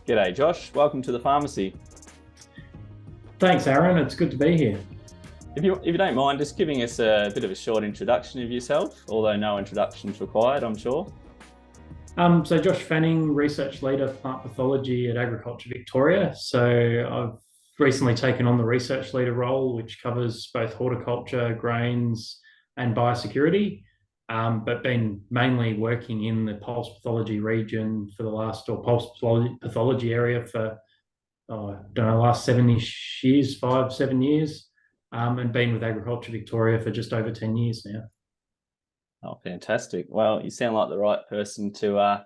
G'day, Josh. Welcome to the Farmacy. Thanks, Aaron. It's good to be here. If you don't mind, just giving us a bit of a short introduction of yourself, although no introductions required, I'm sure. So Josh Fanning, Research Leader, Plant Pathology at Agriculture Victoria. So I've recently taken on the Research Leader role, which covers both horticulture, grains, and biosecurity, but been mainly working in the pulse pathology region for the last, or pulse pathology area for, I don't know, last 7-ish years, 5, 7 years, and been with Agriculture Victoria for just over 10 years now. Oh, fantastic. Well, you sound like the right person to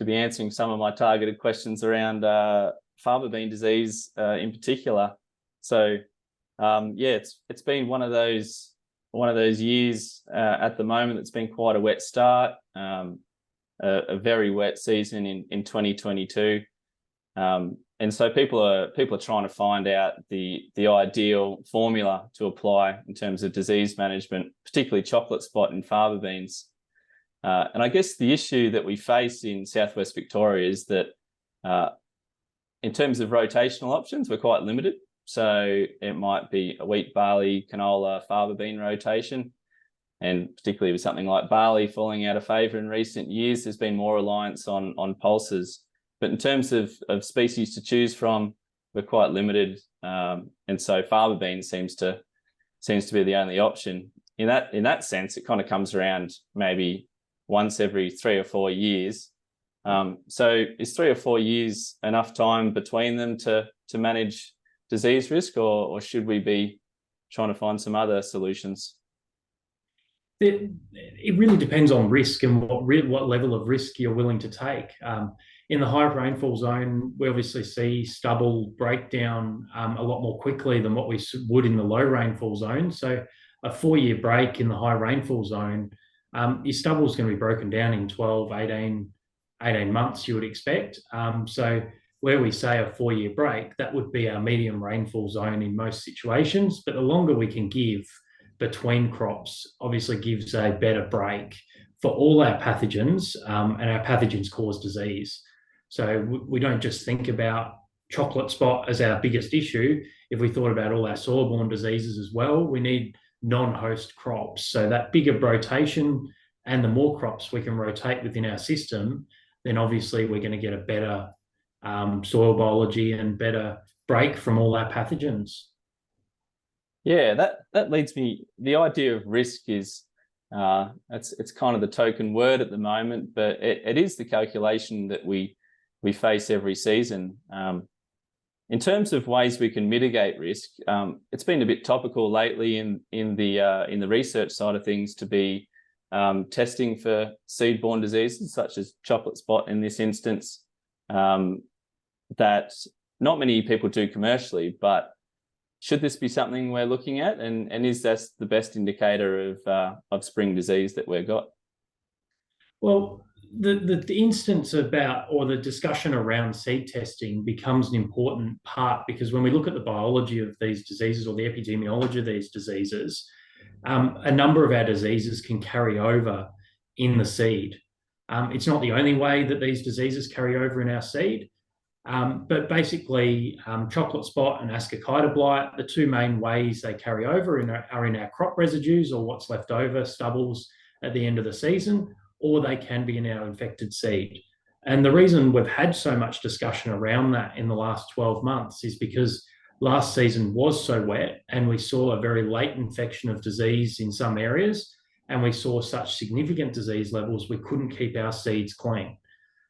be answering some of my targeted questions around faba bean disease in particular. So, yeah, it's been one of those years at the moment. It's been quite a wet start, a very wet season in 2022. And so people are trying to find out the ideal formula to apply in terms of disease management, particularly chocolate spot and faba beans. And I guess the issue that we face in Southwest Victoria is that in terms of rotational options, we're quite limited. So it might be a wheat, barley, canola, faba bean rotation. And particularly with something like barley falling out of favour in recent years, there's been more reliance on pulses. But in terms of species to choose from, we're quite limited, and so faba bean seems to be the only option. In that sense, it kind of comes around maybe once every 3 or 4 years. So is 3 or 4 years enough time between them to manage disease risk, or should we be trying to find some other solutions? It really depends on risk and what level of risk you're willing to take. In the high rainfall zone, we obviously see stubble breakdown a lot more quickly than what we would in the low rainfall zone. So a 4-year break in the high rainfall zone, your stubble is going to be broken down in 12, 18 months, you would expect. So where we say a 4-year break, that would be our medium rainfall zone in most situations. But the longer we can give between crops obviously gives a better break for all our pathogens, and our pathogens cause disease. So we don't just think about chocolate spot as our biggest issue. If we thought about all our soil-borne diseases as well, we need non-host crops. So that bigger rotation and the more crops we can rotate within our system, then obviously we're going to get a better soil biology and better break from all our pathogens. Yeah, that leads me. The idea of risk is it's kind of the token word at the moment, but it is the calculation that we face every season. In terms of ways we can mitigate risk, it's been a bit topical lately in the research side of things to be testing for seed-borne diseases such as chocolate spot in this instance, that not many people do commercially, but should this be something we're looking at, and is that the best indicator of spring disease that we've got? Well, the instance about, or the discussion around seed testing becomes an important part, because when we look at the biology of these diseases or the epidemiology of these diseases, a number of our diseases can carry over in the seed. It's not the only way that these diseases carry over in our seed, but basically chocolate spot and ascochyta blight, the two main ways they carry over are in our crop residues, or what's left over, stubbles at the end of the season, or they can be in our infected seed. And the reason we've had so much discussion around that in the last 12 months is because last season was so wet and we saw a very late infection of disease in some areas, and we saw such significant disease levels we couldn't keep our seeds clean.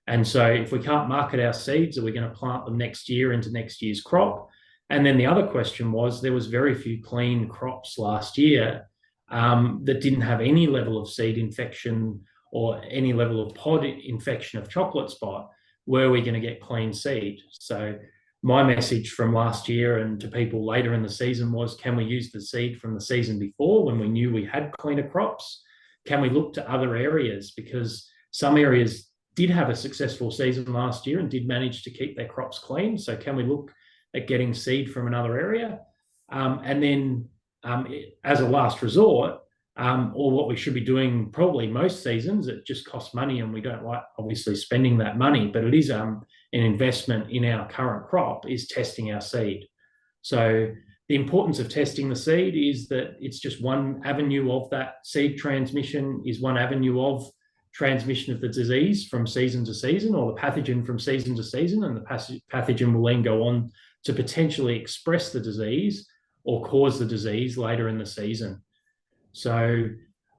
And so if we can't market our seeds, are we going to plant them next year into next year's crop? And then the other question was, there was very few clean crops last year that didn't have any level of seed infection or any level of pod infection of chocolate spot. Were we going to get clean seed? So my message from last year and to people later in the season was, can we use the seed from the season before when we knew we had cleaner crops? Can we look to other areas? Because some areas did have a successful season last year and did manage to keep their crops clean. So can we look at getting seed from another area? And then as a last resort, or what we should be doing probably most seasons, it just costs money and we don't like obviously spending that money, but it is an investment in our current crop is testing our seed. So the importance of testing the seed is that it's just one avenue of that seed transmission, is one avenue of transmission of the disease from season to season, or the pathogen from season to season, and the pathogen will then go on to potentially express the disease or cause the disease later in the season. So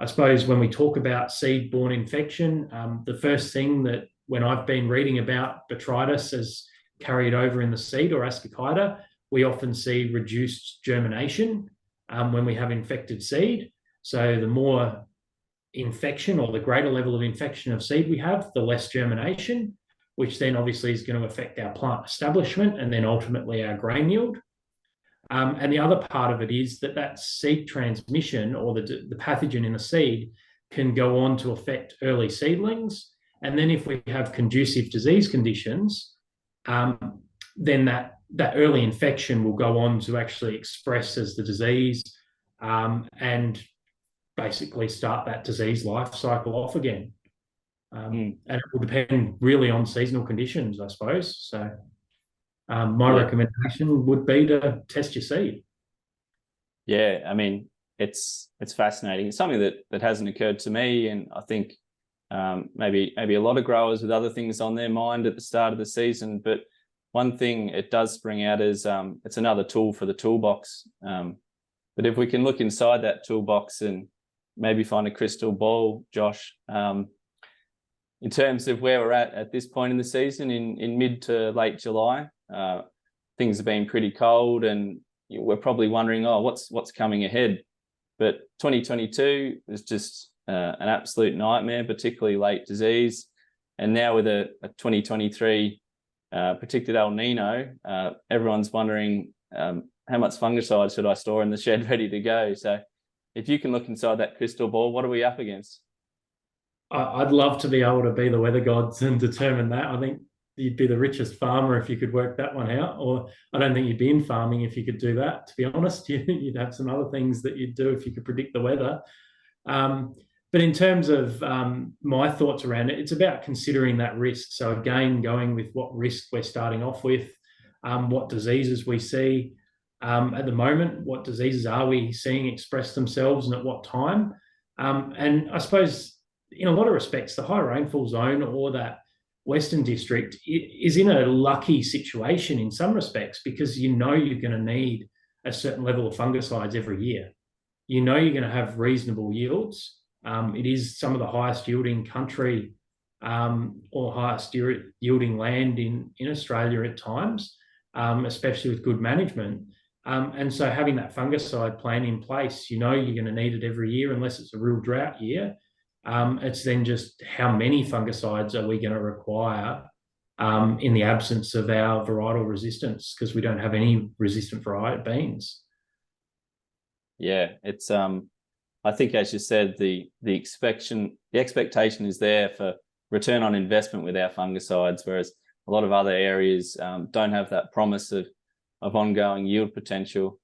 I suppose when we talk about seed-borne infection, the first thing that when I've been reading about botrytis as carried over in the seed or ascochyta, we often see reduced germination when we have infected seed. So the more infection or the greater level of infection of seed we have, the less germination, which then obviously is going to affect our plant establishment and then ultimately our grain yield. And the other part of it is that seed transmission or the pathogen in the seed can go on to affect early seedlings. And then if we have conducive disease conditions, then that early infection will go on to actually express as the disease and basically start that disease life cycle off again. And it will depend really on seasonal conditions, I suppose. So my recommendation would be to test your seed. Yeah, I mean, it's fascinating. It's something that hasn't occurred to me, and I think maybe a lot of growers with other things on their mind at the start of the season. But one thing it does spring out is it's another tool for the toolbox. But if we can look inside that toolbox and maybe find a crystal ball, Josh, in terms of where we're at this point in the season, in mid to late July, things have been pretty cold, and we're probably wondering, what's coming ahead? But 2022 was just an absolute nightmare, particularly late disease. And now with a 2023 predicted El Nino, everyone's wondering how much fungicide should I store in the shed ready to go? So if you can look inside that crystal ball, what are we up against? I'd love to be able to be the weather gods and determine that. I think you'd be the richest farmer if you could work that one out. Or I don't think you'd be in farming if you could do that, to be honest. You'd have some other things that you'd do if you could predict the weather. But in terms of my thoughts around it, it's about considering that risk. So again, going with what risk we're starting off with, what diseases we see at the moment, what diseases are we seeing express themselves and at what time. And I suppose in a lot of respects, the high rainfall zone or that Western District is in a lucky situation in some respects, because you're going to need a certain level of fungicides every year. You're going to have reasonable yields. It is some of the highest yielding country or highest yielding land in Australia at times, especially with good management. And so having that fungicide plan in place, you're going to need it every year unless it's a real drought year. It's then just how many fungicides are we going to require in the absence of our varietal resistance, because we don't have any resistant variety beans. Yeah, it's I think, as you said, the expectation is there for return on investment with our fungicides, whereas a lot of other areas don't have that promise of ongoing yield potential.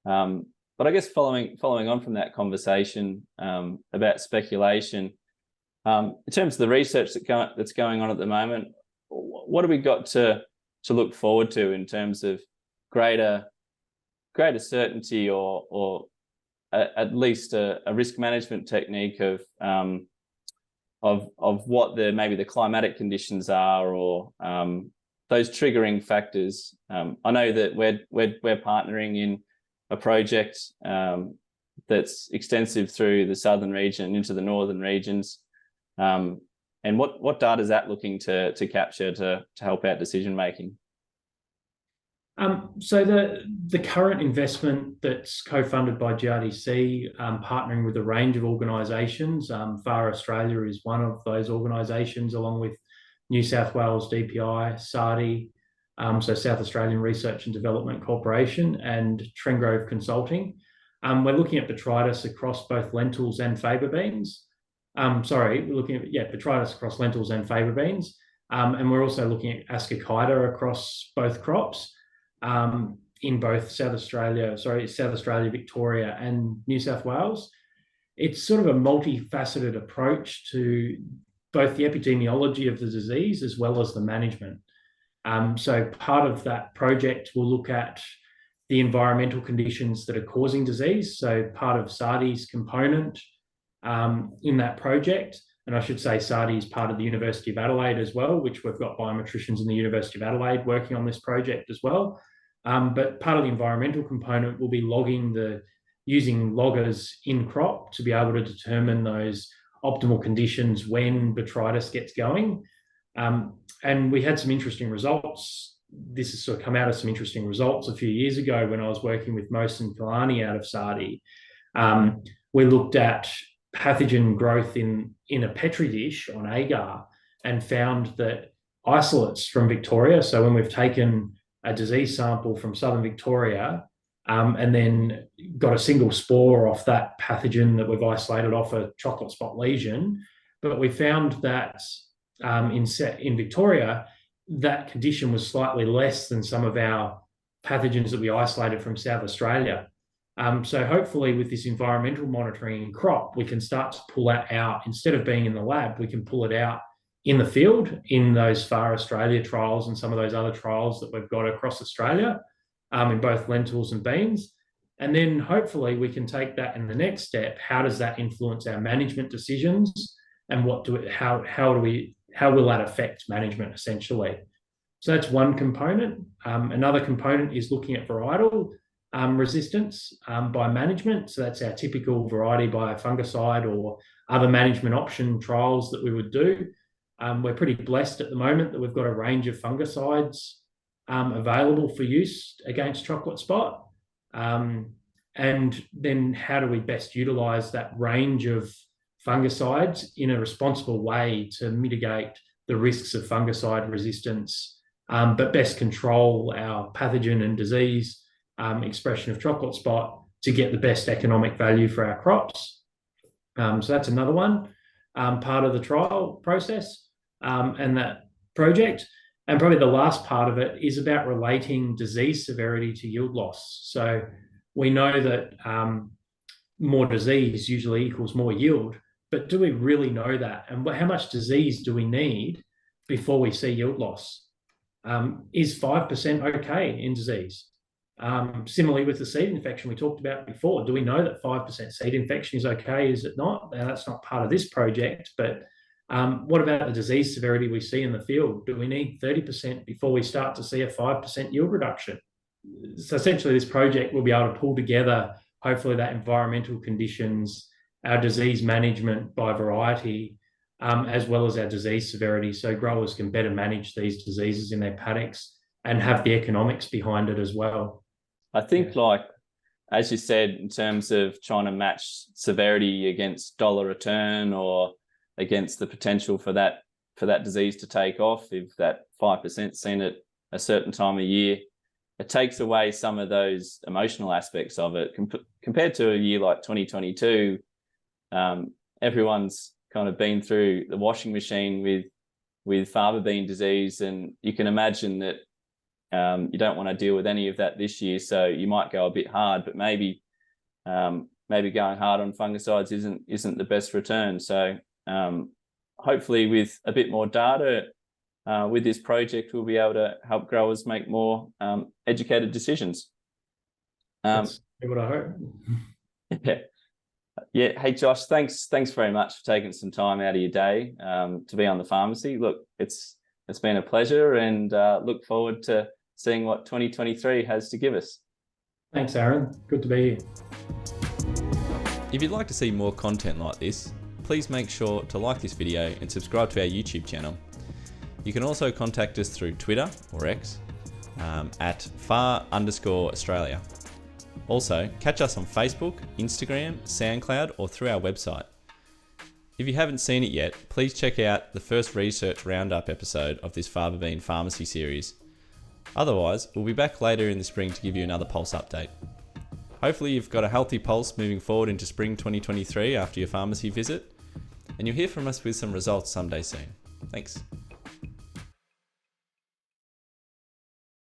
But I guess following on from that conversation about speculation, in terms of the research that's going on at the moment, what have we got to look forward to in terms of greater certainty or at least a risk management technique of what maybe the climatic conditions are, or those triggering factors? I know that we're partnering in a project that's extensive through the southern region into the northern regions. And what data is that looking to capture to help out decision making? So the current investment that's co-funded by GRDC, partnering with a range of organisations, FAR Australia is one of those organisations, along with New South Wales DPI, SARDI, so South Australian Research and Development Corporation, and Trengrove Consulting. We're looking at botrytis across both lentils and faba beans. We're looking at botrytis across lentils and faba beans, and we're also looking at ascochyta across both crops in both South Australia, Victoria, and New South Wales. It's sort of a multifaceted approach to both the epidemiology of the disease as well as the management. So part of that project will look at the environmental conditions that are causing disease. So part of SARDI's component in that project, and I should say SARDI is part of the University of Adelaide as well, which we've got biometricians in the University of Adelaide working on this project as well. But part of the environmental component will be using loggers in crop to be able to determine those optimal conditions when botrytis gets going. And we had some interesting results. This has sort of come out of some interesting results a few years ago when I was working with Mohsen Filani out of SARDI. We looked at pathogen growth in a Petri dish on agar and found that isolates from Victoria, so when we've taken a disease sample from southern Victoria and then got a single spore off that pathogen that we've isolated off a chocolate spot lesion, but we found that in Victoria, that condition was slightly less than some of our pathogens that we isolated from South Australia. So hopefully with this environmental monitoring in crop, we can start to pull that out. Instead of being in the lab, we can pull it out in the field, in those Far Australia trials and some of those other trials that we've got across Australia, in both lentils and beans. And then hopefully we can take that in the next step. How does that influence our management decisions? And how will that affect management essentially? So that's one component. Another component is looking at varietal resistance by management. So that's our typical variety by a fungicide or other management option trials that we would do. We're pretty blessed at the moment that we've got a range of fungicides available for use against chocolate spot. And then how do we best utilize that range of fungicides in a responsible way to mitigate the risks of fungicide resistance, but best control our pathogen and disease expression of chocolate spot to get the best economic value for our crops. So that's another one, part of the trial process and that project. And probably the last part of it is about relating disease severity to yield loss. So we know that more disease usually equals more yield, but do we really know that? And how much disease do we need before we see yield loss? Is 5% okay in disease? Similarly with the seed infection we talked about before, do we know that 5% seed infection is okay? Is it not? Now, that's not part of this project, but what about the disease severity we see in the field? Do we need 30% before we start to see a 5% yield reduction? So essentially this project will be able to pull together, hopefully, that environmental conditions, our disease management by variety, as well as our disease severity, so growers can better manage these diseases in their paddocks and have the economics behind it as well. I think, like, as you said, in terms of trying to match severity against dollar return or against the potential for that disease to take off, if that 5% seen at a certain time of year, it takes away some of those emotional aspects of it. Compared to a year like 2022, everyone's kind of been through the washing machine with faba bean disease, and you can imagine that you don't want to deal with any of that this year, so you might go a bit hard, but maybe going hard on fungicides isn't the best return. So hopefully with a bit more data with this project, we'll be able to help growers make more educated decisions. That's what I hope. Yeah. Hey, Josh, thanks very much for taking some time out of your day to be on the Farmacy. Look, it's been a pleasure, and look forward to seeing what 2023 has to give us. Thanks, Aaron. Good to be here. If you'd like to see more content like this, please make sure to like this video and subscribe to our YouTube channel. You can also contact us through Twitter or X at @far_Australia. Also, catch us on Facebook, Instagram, SoundCloud, or through our website. If you haven't seen it yet, please check out the first research roundup episode of this Faba Bean Farmacy series. Otherwise, we'll be back later in the spring to give you another pulse update. Hopefully you've got a healthy pulse moving forward into spring 2023 after your Farmacy visit, and you'll hear from us with some results someday soon. Thanks.